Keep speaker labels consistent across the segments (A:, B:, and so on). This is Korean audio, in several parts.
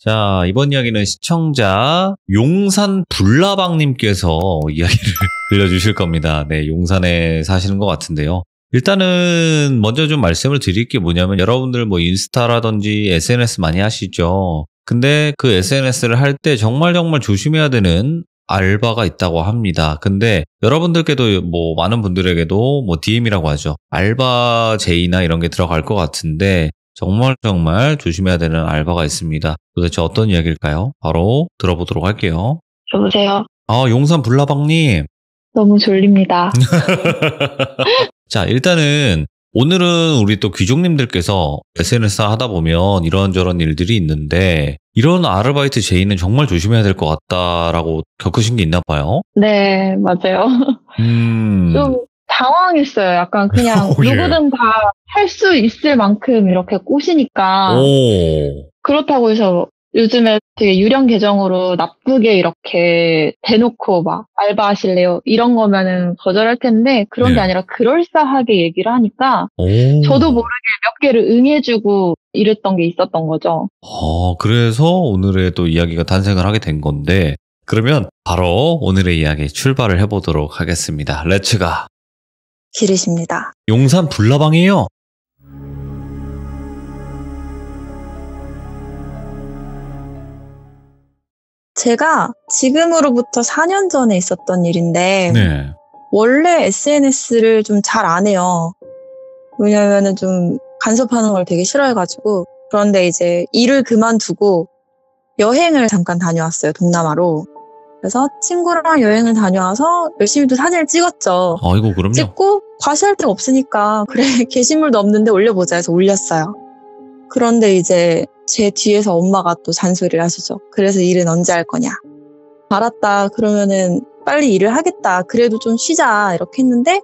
A: 자, 이번 이야기는 시청자 용산 불나방님께서 이야기를 들려주실 겁니다. 네, 용산에 사시는 것 같은데요. 일단은 먼저 좀 말씀을 드릴 게 뭐냐면 여러분들 뭐 인스타라든지 SNS 많이 하시죠. 근데 그 SNS를 할 때 정말 조심해야 되는 알바가 있다고 합니다. 근데 여러분들께도 뭐 많은 분들에게도 뭐 DM이라고 하죠. 알바 제의나 이런 게 들어갈 것 같은데 정말 조심해야 되는 알바가 있습니다. 도대체 어떤 이야기일까요? 바로 들어보도록 할게요.
B: 여보세요?
A: 용산 불나방님.
B: 너무 졸립니다.
A: 자, 일단은 오늘은 우리 또 귀족님들께서 SNS 하다 보면 이런저런 일들이 있는데 이런 아르바이트 제의는 정말 조심해야 될 것 같다라고 겪으신 게 있나 봐요?
B: 네, 맞아요. 좀 당황했어요. 약간 그냥 누구든 다 할 수 있을 만큼 이렇게 꼬시니까. 그렇다고 해서 요즘에 되게 유령 계정으로 나쁘게 이렇게 대놓고 막 알바하실래요? 이런 거면은 거절할 텐데 그런 게 아니라 그럴싸하게 얘기를 하니까 저도 모르게 몇 개를 응해주고 이랬던 게 있었던 거죠.
A: 그래서 오늘의 또 이야기가 탄생을 하게 된 건데 그러면 바로 오늘의 이야기 출발을 해보도록 하겠습니다. 렛츠가.
B: 기르십니다.
A: 용산 불나방이에요.
B: 제가 지금으로부터 4년 전에 있었던 일인데 원래 SNS를 좀 잘 안 해요. 왜냐면은 좀 간섭하는 걸 되게 싫어해가지고. 그런데 이제 일을 그만두고 여행을 잠깐 다녀왔어요. 동남아로. 그래서 친구랑 여행을 다녀와서 열심히 또 사진을 찍었죠.
A: 아이고, 그럼요.
B: 찍고 과시할 데가 없으니까 그래 게시물도 없는데 올려보자 해서 올렸어요. 그런데 이제 제 뒤에서 엄마가 또 잔소리를 하시죠. 그래서 일은 언제 할 거냐. 알았다. 그러면은 빨리 일을 하겠다. 그래도 좀 쉬자. 이렇게 했는데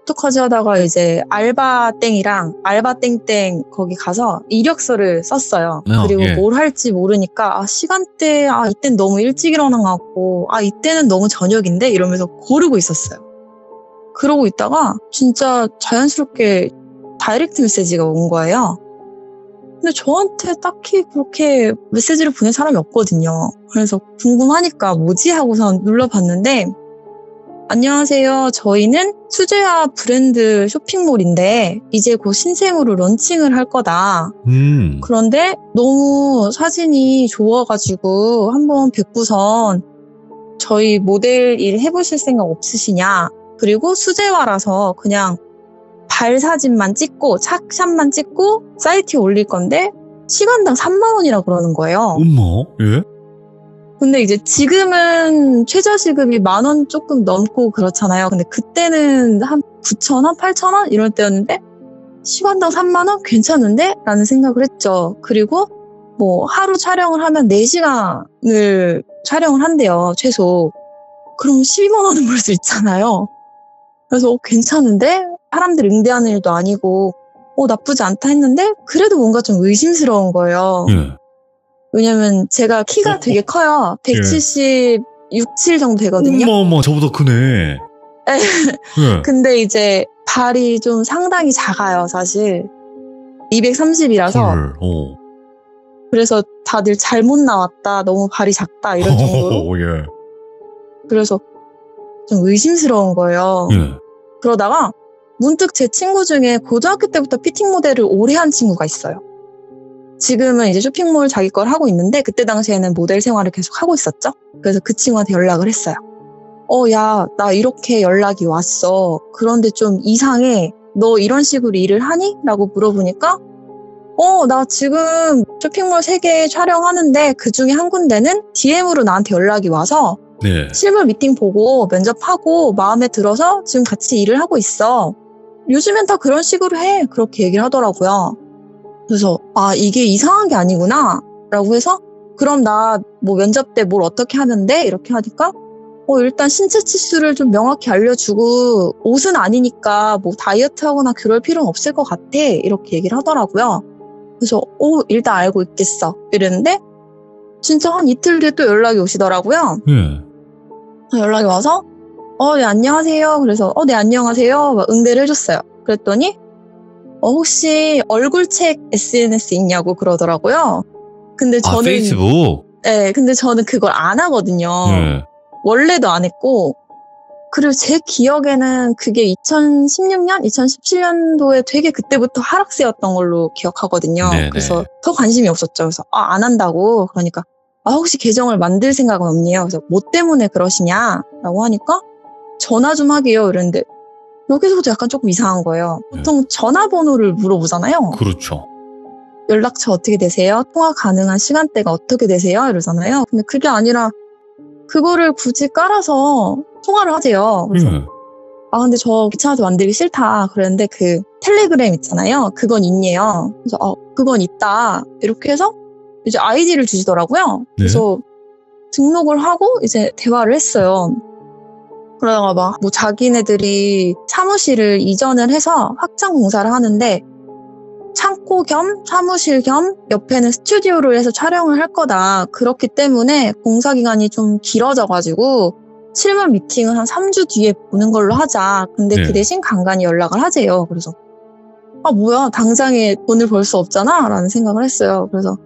B: 어떡하지 하다가 이제 알바땡이랑 알바땡땡 거기 가서 이력서를 썼어요. 그리고 뭘 할지 모르니까 시간대 이때는 너무 일찍 일어나갖고 이때는 너무 저녁인데 이러면서 고르고 있었어요. 그러고 있다가 진짜 자연스럽게 다이렉트 메시지가 온 거예요. 근데 저한테 딱히 그렇게 메시지를 보낸 사람이 없거든요. 그래서 궁금하니까 뭐지 하고서 눌러봤는데 안녕하세요. 저희는 수제화 브랜드 쇼핑몰인데 이제 곧 신생으로 런칭을 할 거다. 그런데 너무 사진이 좋아가지고 한번 뵙고선 저희 모델 일 해보실 생각 없으시냐. 그리고 수제화라서 그냥 발 사진만 찍고 착샷만 찍고 사이트에 올릴 건데 시간당 3만 원이라 그러는 거예요.
A: 어머, 예?
B: 근데 이제 지금은 최저시급이 10,000원 조금 넘고 그렇잖아요. 근데 그때는 한 9,000원, 8,000원 이럴 때였는데 시간당 3만 원 괜찮은데? 라는 생각을 했죠. 그리고 뭐 하루 촬영을 하면 4시간을 촬영을 한대요. 최소. 그럼 12만 원은 벌 수 있잖아요. 그래서 괜찮은데? 사람들 응대하는 일도 아니고 나쁘지 않다 했는데 그래도 뭔가 좀 의심스러운 거예요. 왜냐면 제가 키가 되게 커요. 176, 7 정도 되거든요.
A: 어머, 저보다 크네.
B: 근데 이제 발이 좀 상당히 작아요, 사실. 230이라서. 그래서 다들 잘못 나왔다, 너무 발이 작다 이런 정도로. 그래서 좀 의심스러운 거예요. 그러다가 문득 제 친구 중에 고등학교 때부터 피팅 모델을 오래 한 친구가 있어요. 지금은 이제 쇼핑몰 자기 걸 하고 있는데 그때 당시에는 모델 생활을 계속 하고 있었죠. 그래서 그 친구한테 연락을 했어요. 야, 나 이렇게 연락이 왔어. 그런데 좀 이상해. 너 이런 식으로 일을 하니? 라고 물어보니까 나 지금 쇼핑몰 3개 촬영하는데 그중에 한 군데는 DM으로 나한테 연락이 와서 실물 미팅 보고 면접하고 마음에 들어서 지금 같이 일을 하고 있어. 요즘엔 다 그런 식으로 해. 그렇게 얘기를 하더라고요. 그래서 이게 이상한 게 아니구나 라고 해서 그럼 나 뭐 면접 때 뭘 어떻게 하는데? 이렇게 하니까 일단 신체 치수를 좀 명확히 알려주고 옷은 아니니까 뭐 다이어트 하거나 그럴 필요는 없을 것 같아 이렇게 얘기를 하더라고요. 그래서 일단 알고 있겠어 이랬는데 진짜 한 이틀 뒤에 또 연락이 오시더라고요. 연락이 와서 네 안녕하세요. 그래서 네 안녕하세요 막 응대를 해줬어요. 그랬더니 혹시 얼굴책 SNS 있냐고 그러더라고요. 근데 저는
A: 페이스북?
B: 네, 근데 저는 그걸 안 하거든요.
A: 네.
B: 원래도 안 했고 그리고 제 기억에는 그게 2016년, 2017년도에 되게 그때부터 하락세였던 걸로 기억하거든요.
A: 네네.
B: 그래서 더 관심이 없었죠. 그래서 안 한다고. 그러니까 혹시 계정을 만들 생각은 없네요. 그래서 뭐 때문에 그러시냐라고 하니까 전화 좀 하게요. 이랬는데 여기서부터 약간 조금 이상한 거예요. 보통 전화번호를 물어보잖아요.
A: 그렇죠.
B: 연락처 어떻게 되세요? 통화 가능한 시간대가 어떻게 되세요? 이러잖아요. 근데 그게 아니라 그거를 굳이 깔아서 통화를 하세요. 그래서 근데 저 귀찮아서 만들기 싫다. 그랬는데 그 텔레그램 있잖아요. 그건 있네요. 그래서 그건 있다. 이렇게 해서 이제 아이디를 주시더라고요. 그래서 등록을 하고 이제 대화를 했어요. 그러다가 막 뭐 자기네들이 사무실을 이전을 해서 확장 공사를 하는데 창고 겸 사무실 겸 옆에는 스튜디오를 해서 촬영을 할 거다. 그렇기 때문에 공사 기간이 좀 길어져가지고 실무 미팅은 한 3주 뒤에 보는 걸로 하자. 근데 그 대신 간간히 연락을 하재요. 그래서 뭐야 당장에 돈을 벌 수 없잖아 라는 생각을 했어요. 그래서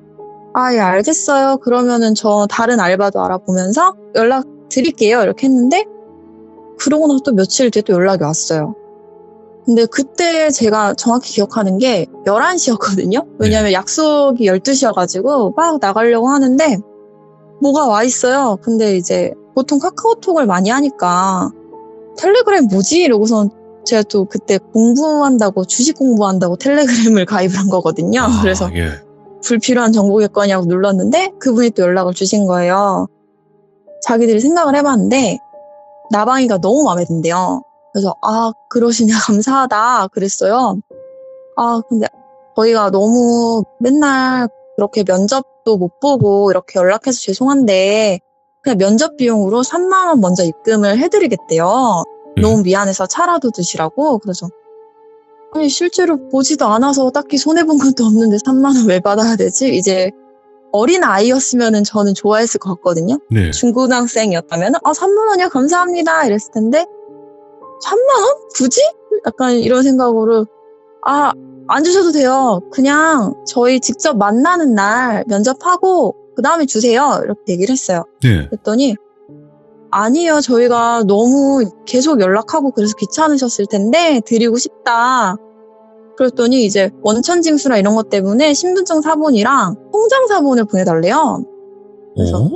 B: 예 알겠어요. 그러면은 저 다른 알바도 알아보면서 연락 드릴게요. 이렇게 했는데 그러고 나서 또 며칠 뒤에 또 연락이 왔어요. 근데 그때 제가 정확히 기억하는 게 11시였거든요. 왜냐면 약속이 12시여가지고 막 나가려고 하는데 뭐가 와 있어요. 근데 이제 보통 카카오톡을 많이 하니까 텔레그램 뭐지? 이러고선 제가 또 그때 공부한다고 주식 공부한다고 텔레그램을 가입을 한 거거든요. 그래서 불필요한 정보겠거니 하고 눌렀는데 그분이 또 연락을 주신 거예요. 자기들이 생각을 해봤는데 나방이가 너무 마음에 든대요. 그래서 그러시냐 감사하다 그랬어요. 근데 저희가 너무 맨날 그렇게 면접도 못 보고 이렇게 연락해서 죄송한데 그냥 면접 비용으로 3만 원 먼저 입금을 해드리겠대요. 너무 미안해서 차라도 드시라고. 그래서 아니 실제로 보지도 않아서 딱히 손해본 것도 없는데 3만 원 왜 받아야 되지? 이제 어린 아이였으면 저는 좋아했을 것 같거든요. 중고등학생이었다면 3만 원이요 감사합니다 이랬을 텐데 3만 원? 굳이? 약간 이런 생각으로 안 주셔도 돼요. 그냥 저희 직접 만나는 날 면접하고 그 다음에 주세요. 이렇게 얘기를 했어요. 그랬더니 아니요. 저희가 너무 계속 연락하고 그래서 귀찮으셨을 텐데 드리고 싶다. 그랬더니 이제 원천징수나 이런 것 때문에 신분증 사본이랑 통장 사본을 보내달래요. 그래서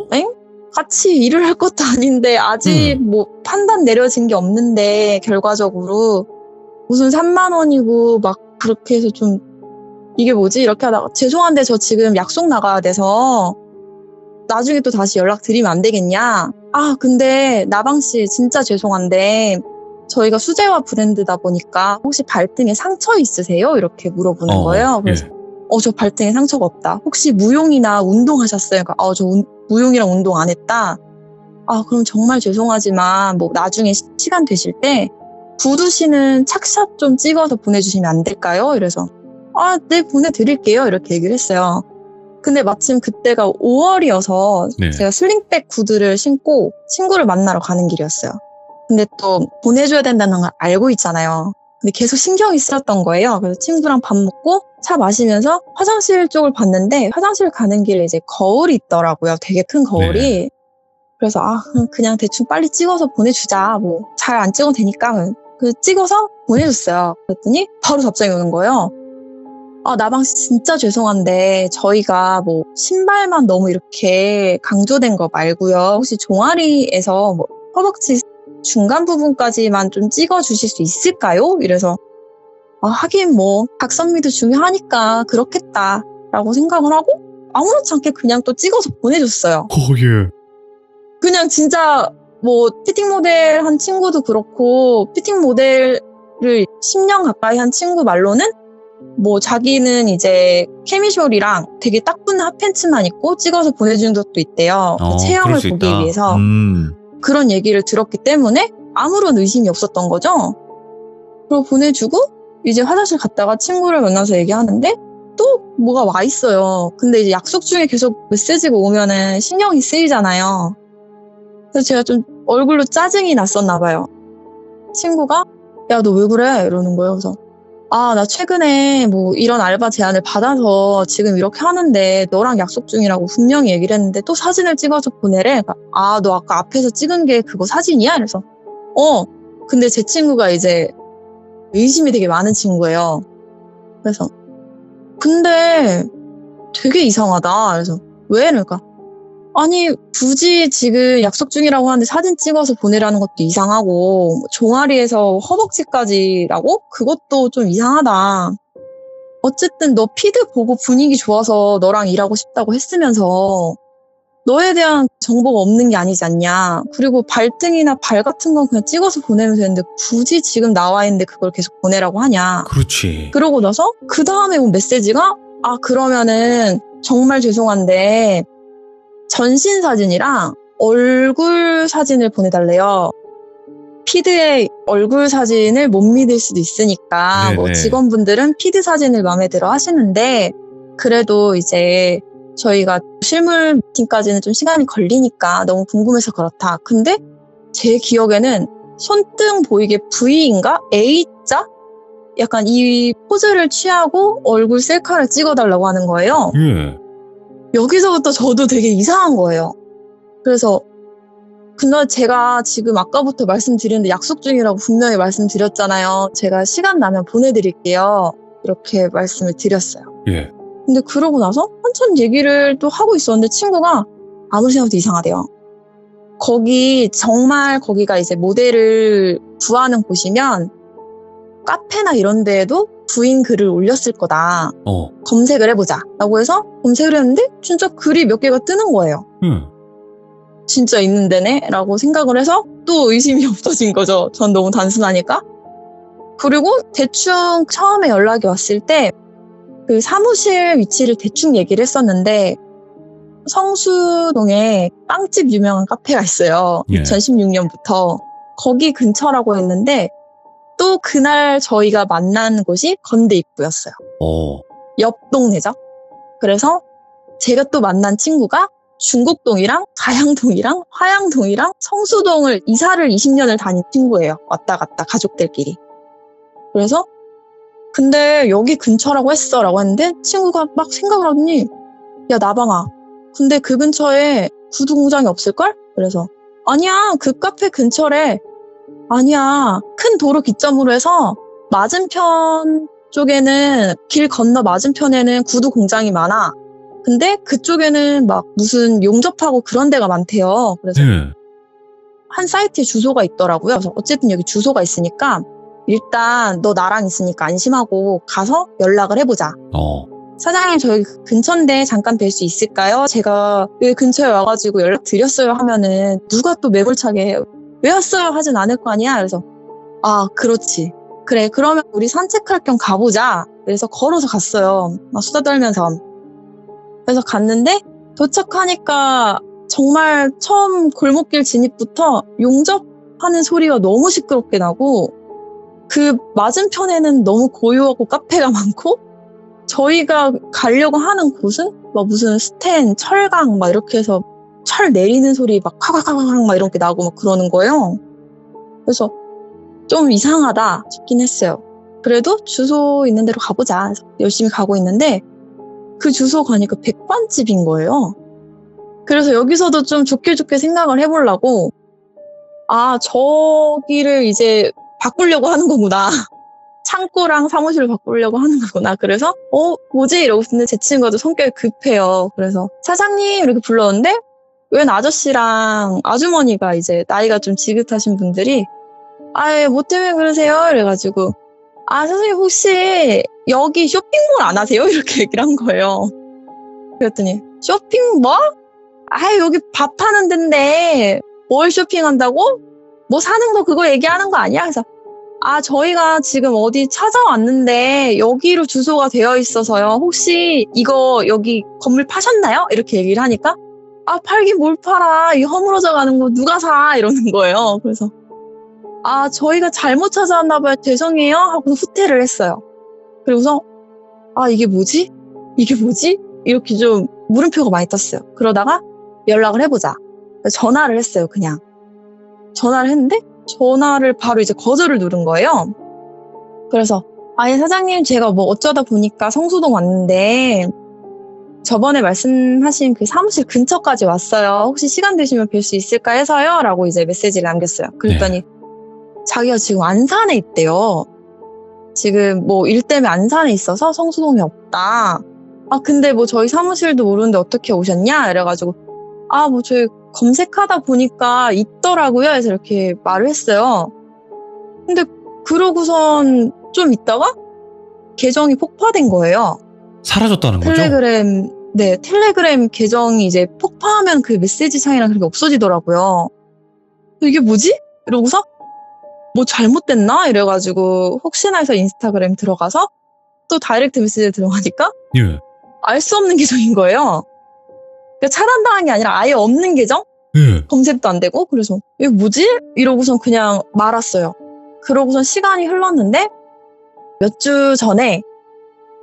B: 같이 일을 할 것도 아닌데 아직 뭐 판단 내려진 게 없는데 결과적으로 무슨 3만 원이고 막 그렇게 해서 좀 이게 뭐지? 이렇게 하다가 죄송한데 저 지금 약속 나가야 돼서 나중에 또 다시 연락드리면 안 되겠냐? 근데 나방씨 진짜 죄송한데 저희가 수제화 브랜드다 보니까 혹시 발등에 상처 있으세요? 이렇게 물어보는 거예요. 그래서 저 발등에 상처가 없다. 혹시 무용이나 운동하셨어요? 그러니까 저 무용이랑 운동 안 했다. 그럼 정말 죄송하지만 뭐 나중에 시간 되실 때 구두씨는 착샷 좀 찍어서 보내주시면 안 될까요? 이래서 네 보내드릴게요. 이렇게 얘기를 했어요. 근데 마침 그때가 5월이어서 제가 슬링백 구두를 신고 친구를 만나러 가는 길이었어요. 근데 또 보내줘야 된다는 걸 알고 있잖아요. 근데 계속 신경이 쓰였던 거예요. 그래서 친구랑 밥 먹고 차 마시면서 화장실 쪽을 봤는데 화장실 가는 길에 이제 거울이 있더라고요. 되게 큰 거울이. 그래서 그냥 대충 빨리 찍어서 보내주자. 뭐 잘 안 찍어도 되니까 찍어서 보내줬어요. 그랬더니 바로 답장이 오는 거예요. 나방씨 진짜 죄송한데 저희가 뭐 신발만 너무 이렇게 강조된 거 말고요. 혹시 종아리에서 뭐 허벅지 중간 부분까지만 좀 찍어주실 수 있을까요? 이래서 하긴 뭐 각선미도 중요하니까 그렇겠다라고 생각을 하고 아무렇지 않게 그냥 또 찍어서 보내줬어요. 그냥 진짜 뭐 피팅 모델 한 친구도 그렇고 피팅 모델을 10년 가까이 한 친구 말로는 뭐 자기는 이제 케미숄이랑 되게 딱 붙는 핫팬츠만 입고 찍어서 보내준 적도 있대요. 체형을 보기 위해서. 그런 얘기를 들었기 때문에 아무런 의심이 없었던 거죠. 그리고 보내주고 이제 화장실 갔다가 친구를 만나서 얘기하는데 또 뭐가 와 있어요. 근데 이제 약속 중에 계속 메시지가 오면은 신경이 쓰이잖아요. 그래서 제가 좀 얼굴로 짜증이 났었나 봐요. 친구가 야, 너 왜 그래? 이러는 거예요. 그래서 나 최근에 뭐 이런 알바 제안을 받아서 지금 이렇게 하는데 너랑 약속 중이라고 분명히 얘기를 했는데 또 사진을 찍어서 보내래. 그러니까, 너 아까 앞에서 찍은 게 그거 사진이야? 그래서 근데 제 친구가 이제 의심이 되게 많은 친구예요. 그래서 근데 되게 이상하다. 그래서 왜? 그러니까 아니 굳이 지금 약속 중이라고 하는데 사진 찍어서 보내라는 것도 이상하고 종아리에서 허벅지까지라고? 그것도 좀 이상하다. 어쨌든 너 피드 보고 분위기 좋아서 너랑 일하고 싶다고 했으면서 너에 대한 정보가 없는 게 아니지 않냐. 그리고 발등이나 발 같은 건 그냥 찍어서 보내면 되는데 굳이 지금 나와 있는데 그걸 계속 보내라고 하냐.
A: 그렇지.
B: 그러고 나서 그 다음에 온 메시지가 그러면은 정말 죄송한데 전신 사진이랑 얼굴 사진을 보내달래요. 피드의 얼굴 사진을 못 믿을 수도 있으니까 뭐 직원분들은 피드 사진을 마음에 들어 하시는데 그래도 이제 저희가 실물 미팅까지는 좀 시간이 걸리니까 너무 궁금해서 그렇다. 근데 제 기억에는 손등 보이게 V인가? A자? 약간 이 포즈를 취하고 얼굴 셀카를 찍어달라고 하는 거예요. 여기서부터 저도 되게 이상한 거예요. 그래서 근데 제가 지금 아까부터 말씀드리는데 약속 중이라고 분명히 말씀드렸잖아요. 제가 시간 나면 보내드릴게요. 이렇게 말씀을 드렸어요. 근데 그러고 나서 한참 얘기를 또 하고 있었는데 친구가 아무리 생각해도 이상하대요. 거기가 이제 모델을 구하는 곳이면 카페나 이런 데에도 부인 글을 올렸을 거다. 검색을 해보자 라고 해서 검색을 했는데 진짜 글이 몇 개가 뜨는 거예요. 진짜 있는 데네? 라고 생각을 해서 또 의심이 없어진 거죠. 전 너무 단순하니까. 그리고 대충 처음에 연락이 왔을 때 그 사무실 위치를 대충 얘기를 했었는데 성수동에 빵집 유명한 카페가 있어요. 2016년부터. 거기 근처라고 했는데 또 그날 저희가 만난 곳이 건대 입구였어요. 옆 동네죠. 그래서 제가 또 만난 친구가 중곡동이랑 가양동이랑 화양동이랑 성수동을 이사를 20년을 다닌 친구예요. 왔다 갔다 가족들끼리. 그래서 근데 여기 근처라고 했어 라고 했는데 친구가 막 생각을 하더니 야 나방아 근데 그 근처에 구두 공장이 없을걸? 그래서 아니야 그 카페 근처래. 아니야 큰 도로 기점으로 해서 맞은편 쪽에는 길 건너 맞은편에는 구두 공장이 많아. 근데 그쪽에는 막 무슨 용접하고 그런 데가 많대요. 그래서 한 사이트에 주소가 있더라고요. 그래서 어쨌든 여기 주소가 있으니까 일단 너 나랑 있으니까 안심하고 가서 연락을 해보자. 사장님 저희 근처인데 잠깐 뵐 수 있을까요? 제가 여기 근처에 와가지고 연락 드렸어요 하면은 누가 또 매몰차게 왜 왔어요 하진 않을 거 아니야. 그래서 그렇지. 그래 그러면 우리 산책할 겸 가보자. 그래서 걸어서 갔어요. 막 수다 떨면서. 그래서 갔는데 도착하니까 정말 처음 골목길 진입부터 용접하는 소리가 너무 시끄럽게 나고 그 맞은편에는 너무 고요하고 카페가 많고 저희가 가려고 하는 곳은 막 무슨 스텐, 철강 막 이렇게 해서 철 내리는 소리 막 콱콱콱콱 막 이렇게 나고 막 그러는 거예요. 그래서 좀 이상하다 싶긴 했어요. 그래도 주소 있는 데로 가보자. 그래서 열심히 가고 있는데 그 주소 가니까 백반집인 거예요. 그래서 여기서도 좀 좋게 생각을 해보려고 저기를 이제 바꾸려고 하는 거구나. 창고랑 사무실을 바꾸려고 하는 거구나. 그래서 뭐지? 이러고 있는데 제 친구도 성격이 급해요. 그래서 사장님 이렇게 불렀는데 웬 아저씨랑 아주머니가 이제 나이가 좀 지긋하신 분들이 뭐 때문에 그러세요? 이래가지고 선생님 혹시 여기 쇼핑몰 안 하세요? 이렇게 얘기를 한 거예요. 그랬더니 쇼핑몰? 여기 밥 하는 데인데 뭘 쇼핑한다고? 뭐 사는 거 그거 얘기하는 거 아니야? 그래서 저희가 지금 어디 찾아왔는데 여기로 주소가 되어 있어서요. 혹시 이거 여기 건물 파셨나요? 이렇게 얘기를 하니까 팔긴 뭘 팔아. 이 허물어져 가는 거 누가 사? 이러는 거예요. 그래서 저희가 잘못 찾아왔나 봐요. 죄송해요. 하고 후퇴를 했어요. 그리고서 이게 뭐지? 이렇게 좀 물음표가 많이 떴어요. 그러다가 연락을 해보자. 전화를 했어요. 그냥 전화를 했는데 전화를 바로 이제 거절을 누른 거예요. 그래서 아예 사장님 제가 뭐 어쩌다 보니까 성수동 왔는데 저번에 말씀하신 그 사무실 근처까지 왔어요. 혹시 시간 되시면 뵐 수 있을까 해서요. 라고 이제 메시지를 남겼어요. 그랬더니 자기가 지금 안산에 있대요. 지금 뭐 일 때문에 안산에 있어서 성수동에 없다. 아 근데 뭐 저희 사무실도 모르는데 어떻게 오셨냐? 이래가지고 아 뭐 저희 검색하다 보니까 있더라고요. 해서 이렇게 말을 했어요. 근데 그러고선 좀 있다가 계정이 폭파된 거예요.
A: 사라졌다는 거죠?
B: 텔레그램 계정이 이제 폭파하면 그 메시지 창이랑 그렇게 없어지더라고요. 이게 뭐지? 이러고서 뭐 잘못됐나? 이래가지고 혹시나 해서 인스타그램 들어가서 또 다이렉트 메시지에 들어가니까 알 수 없는 계정인 거예요. 그러니까 차단당한 게 아니라 아예 없는 계정? 검색도 안 되고 그래서 이게 뭐지? 이러고선 그냥 말았어요. 그러고선 시간이 흘렀는데 몇 주 전에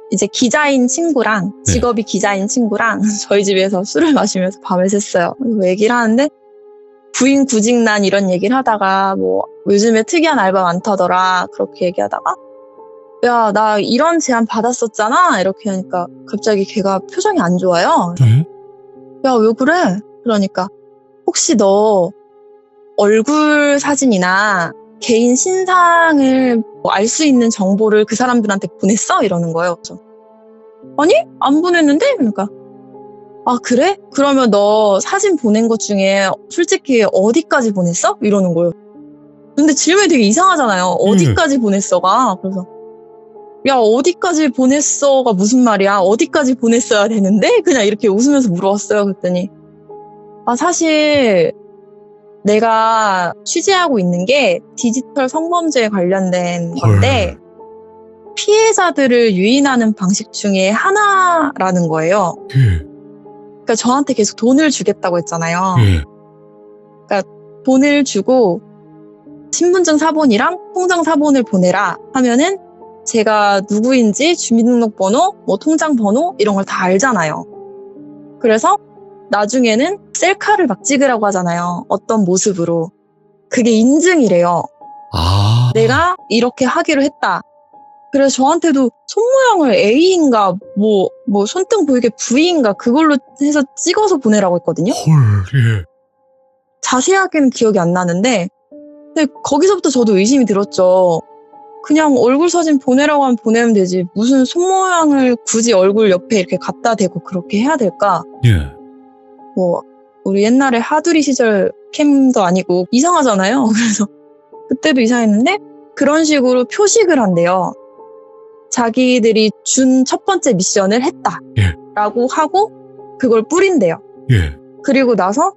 B: 이제 기자인 친구랑 직업이 기자인 친구랑 저희 집에서 술을 마시면서 밤을 샜어요. 얘기를 하는데 부인 구직난 이런 얘기를 하다가 뭐 요즘에 특이한 알바 많다더라 그렇게 얘기하다가 야 나 이런 제안 받았었잖아 이렇게 하니까 갑자기 걔가 표정이 안 좋아요. 야 왜 그래? 그러니까 혹시 너 얼굴 사진이나 개인 신상을 알 수 있는 정보를 그 사람들한테 보냈어? 이러는 거예요. 그래서 아니? 안 보냈는데? 그러니까 아 그래? 그러면 너 사진 보낸 것 중에 솔직히 어디까지 보냈어? 이러는 거예요. 근데 질문이 되게 이상하잖아요. 어디까지 보냈어가? 그래서 야 어디까지 보냈어가 무슨 말이야? 어디까지 보냈어야 되는데? 그냥 이렇게 웃으면서 물어봤어요. 그랬더니 아 사실 내가 취재하고 있는 게 디지털 성범죄에 관련된 건데 피해자들을 유인하는 방식 중에 하나라는 거예요. 그러니까 저한테 계속 돈을 주겠다고 했잖아요. 그러니까 돈을 주고 신분증 사본이랑 통장 사본을 보내라 하면은 제가 누구인지 주민등록번호, 뭐 통장 번호 이런 걸 다 알잖아요. 그래서 나중에는 셀카를 막 찍으라고 하잖아요. 어떤 모습으로. 그게 인증이래요. 내가 이렇게 하기로 했다. 그래서 저한테도 손모양을 A인가 뭐 손등 보이게 V인가 그걸로 해서 찍어서 보내라고 했거든요. 자세하게는 기억이 안 나는데 근데 거기서부터 저도 의심이 들었죠. 그냥 얼굴 사진 보내라고 하면 보내면 되지. 무슨 손모양을 굳이 얼굴 옆에 이렇게 갖다 대고 그렇게 해야 될까? 뭐 우리 옛날에 하두리 시절 캠도 아니고 이상하잖아요. 그래서 그때도 이상했는데 그런 식으로 표식을 한대요. 자기들이 준 첫 번째 미션을 했다라고 하고 그걸 뿌린대요. 그리고 나서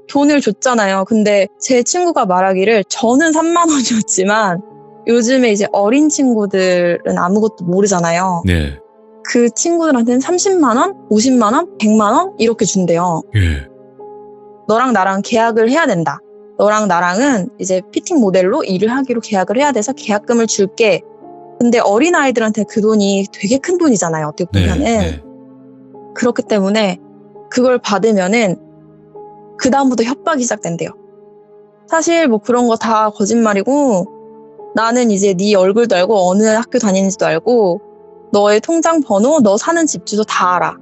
B: 돈을 줬잖아요. 근데 제 친구가 말하기를 저는 3만 원이었지만 요즘에 이제 어린 친구들은 아무것도 모르잖아요. 그 친구들한테는 30만 원, 50만 원, 100만 원 이렇게 준대요. 너랑 나랑 계약을 해야 된다. 너랑 나랑은 이제 피팅 모델로 일을 하기로 계약을 해야 돼서 계약금을 줄게. 근데 어린아이들한테 그 돈이 되게 큰 돈이잖아요. 어떻게 보면은. 그렇기 때문에 그걸 받으면은 그 다음부터 협박이 시작된대요. 사실 뭐 그런 거 다 거짓말이고 나는 이제 네 얼굴도 알고 어느 학교 다니는지도 알고 너의 통장 번호, 너 사는 집 주소 다 알아.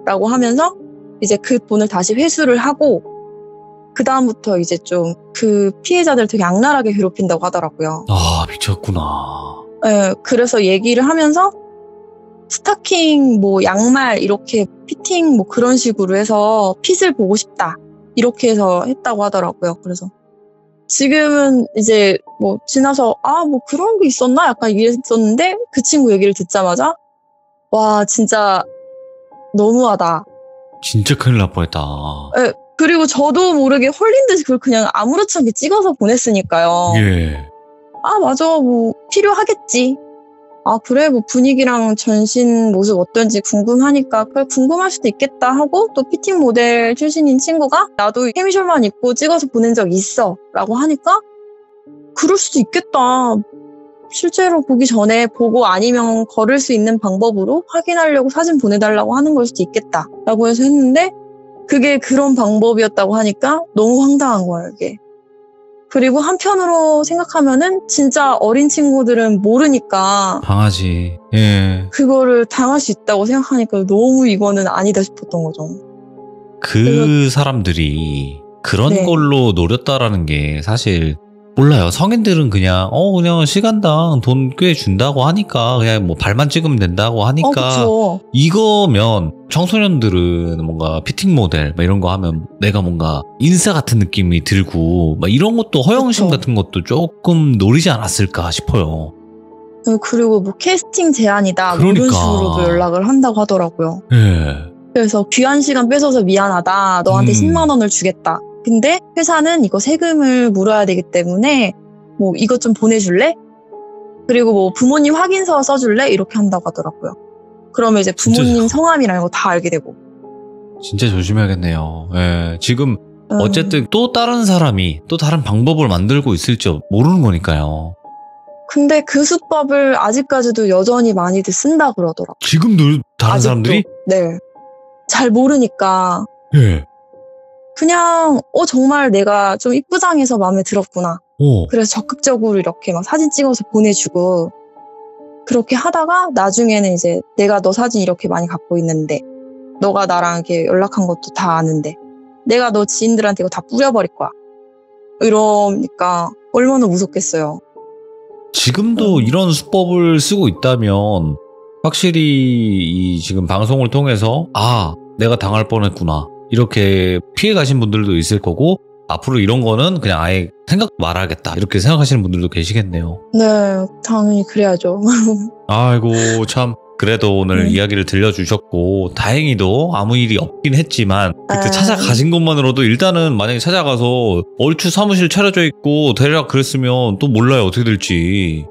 B: 라고 하면서 이제 그 돈을 다시 회수를 하고 그 다음부터 이제 좀 그 피해자들 되게 악랄하게 괴롭힌다고 하더라고요.
A: 아, 미쳤구나.
B: 네, 그래서 얘기를 하면서 스타킹, 뭐 양말 이렇게 피팅 뭐 그런 식으로 해서 핏을 보고 싶다. 이렇게 해서 했다고 하더라고요. 그래서 지금은 이제 뭐 지나서 뭐 그런 게 있었나? 약간 이랬었는데 그 친구 얘기를 듣자마자 와 진짜 너무하다.
A: 진짜 큰일 날 뻔했다.
B: 네, 그리고 저도 모르게 홀린 듯이 그걸 그냥 아무렇지 않게 찍어서 보냈으니까요. 맞아 뭐 필요하겠지. 그래 뭐 분위기랑 전신 모습 어떤지 궁금하니까 그래 궁금할 수도 있겠다 하고 또 피팅 모델 출신인 친구가 나도 캐미셜만 입고 찍어서 보낸 적 있어 라고 하니까 그럴 수도 있겠다. 실제로 보기 전에 보고 아니면 걸을 수 있는 방법으로 확인하려고 사진 보내달라고 하는 걸 수도 있겠다 라고 해서 했는데 그게 그런 방법이었다고 하니까 너무 황당한 거예요 이게. 그리고 한편으로 생각하면은 진짜 어린 친구들은 모르니까
A: 당하지. 예.
B: 그거를 당할 수 있다고 생각하니까 너무 이거는 아니다 싶었던 거죠.
A: 그 사람들이 그런
B: 네.
A: 걸로 노렸다라는 게 사실 몰라요. 성인들은 그냥 시간당 돈 꽤 준다고 하니까 그냥 뭐 발만 찍으면 된다고 하니까
B: 그쵸.
A: 이거면 청소년들은 뭔가 피팅 모델 막 이런 거 하면 내가 뭔가 인싸 같은 느낌이 들고 막 이런 것도 허영심
B: 그쵸.
A: 같은 것도 조금 노리지 않았을까 싶어요.
B: 그리고 뭐 캐스팅 제안이다 뭐
A: 그러니까.
B: 이런 식으로도 연락을 한다고 하더라고요.
A: 예.
B: 그래서 귀한 시간 뺏어서 미안하다. 너한테 10만 원을 주겠다. 근데 회사는 이거 세금을 물어야 되기 때문에 뭐 이것 좀 보내줄래? 그리고 뭐 부모님 확인서 써줄래? 이렇게 한다고 하더라고요. 그러면 이제 부모님
A: 진짜
B: 성함이랑 이거 다 알게 되고.
A: 진짜 조심해야겠네요. 예. 지금 어쨌든 또 다른 사람이 또 다른 방법을 만들고 있을지 모르는 거니까요.
B: 근데 그 수법을 아직까지도 여전히 많이들 쓴다 그러더라고요.
A: 지금도 다른
B: 아직도.
A: 사람들이?
B: 네. 잘 모르니까
A: 예.
B: 그냥 정말 내가 좀 이쁘장해서 마음에 들었구나. 그래서 적극적으로 이렇게 막 사진 찍어서 보내주고 그렇게 하다가 나중에는 이제 내가 너 사진 이렇게 많이 갖고 있는데 너가 나랑 이렇게 연락한 것도 다 아는데 내가 너 지인들한테 이거 다 뿌려버릴 거야. 이러니까 얼마나 무섭겠어요.
A: 지금도 이런 수법을 쓰고 있다면 확실히 이 지금 방송을 통해서 내가 당할 뻔했구나 이렇게 피해 가신 분들도 있을 거고 앞으로 이런 거는 그냥 아예 생각 말아야겠다 이렇게 생각하시는 분들도 계시겠네요.
B: 네, 당연히 그래야죠.
A: 아이고 참 그래도 오늘 이야기를 들려주셨고 다행히도 아무 일이 없긴 했지만 그때 찾아가신 것만으로도 일단은 만약에 찾아가서 얼추 사무실 차려져 있고 대략 그랬으면 또 몰라요 어떻게 될지.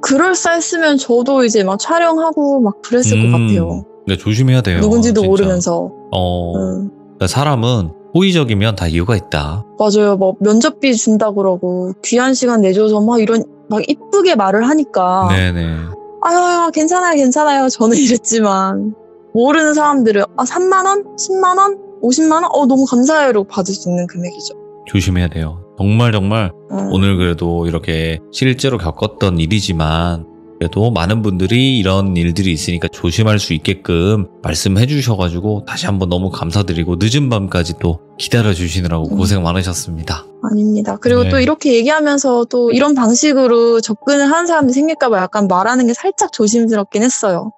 B: 그럴싸했으면 저도 이제 막 촬영하고 막 그랬을 것 같아요.
A: 네, 조심해야 돼요.
B: 누군지도
A: 진짜.
B: 모르면서.
A: 그러니까 사람은 호의적이면 다 이유가 있다.
B: 맞아요. 뭐 면접비 준다 그러고 귀한 시간 내줘서 막 이런 막 이쁘게 말을 하니까.
A: 네네.
B: 아유 괜찮아요. 저는 이랬지만 모르는 사람들은 3만 원, 10만 원, 50만 원, 너무 감사해요. 이러고 받을 수 있는 금액이죠.
A: 조심해야 돼요. 정말 오늘 그래도 이렇게 실제로 겪었던 일이지만 그래도 많은 분들이 이런 일들이 있으니까 조심할 수 있게끔 말씀해 주셔가지고 다시 한번 너무 감사드리고 늦은 밤까지 또 기다려 주시느라고 고생 많으셨습니다.
B: 아닙니다. 그리고 또 이렇게 얘기하면서 또 이런 방식으로 접근을 하는 사람이 생길까봐 약간 말하는 게 살짝 조심스럽긴 했어요.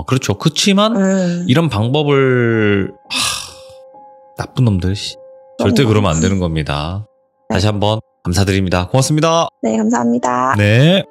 A: 그렇죠. 그치만 이런 방법을 나쁜 놈들 절대 그러면 안 되는 겁니다. 다시 한번 감사드립니다. 고맙습니다.
B: 네, 감사합니다.
A: 네.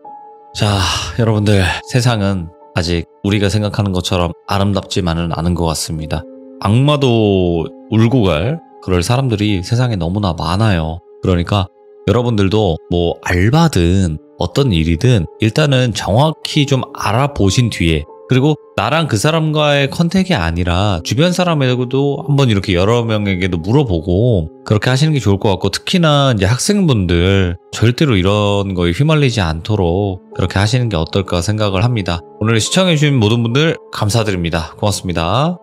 A: 자, 여러분들 세상은 아직 우리가 생각하는 것처럼 아름답지만은 않은 것 같습니다. 악마도 울고 갈 그럴 사람들이 세상에 너무나 많아요. 그러니까 여러분들도 뭐 알바든 어떤 일이든 일단은 정확히 좀 알아보신 뒤에 그리고 나랑 그 사람과의 컨택이 아니라 주변 사람에게도 한번 이렇게 여러 명에게도 물어보고 그렇게 하시는 게 좋을 것 같고 특히나 이제 학생분들 절대로 이런 거에 휘말리지 않도록 그렇게 하시는 게 어떨까 생각을 합니다. 오늘 시청해주신 모든 분들 감사드립니다. 고맙습니다.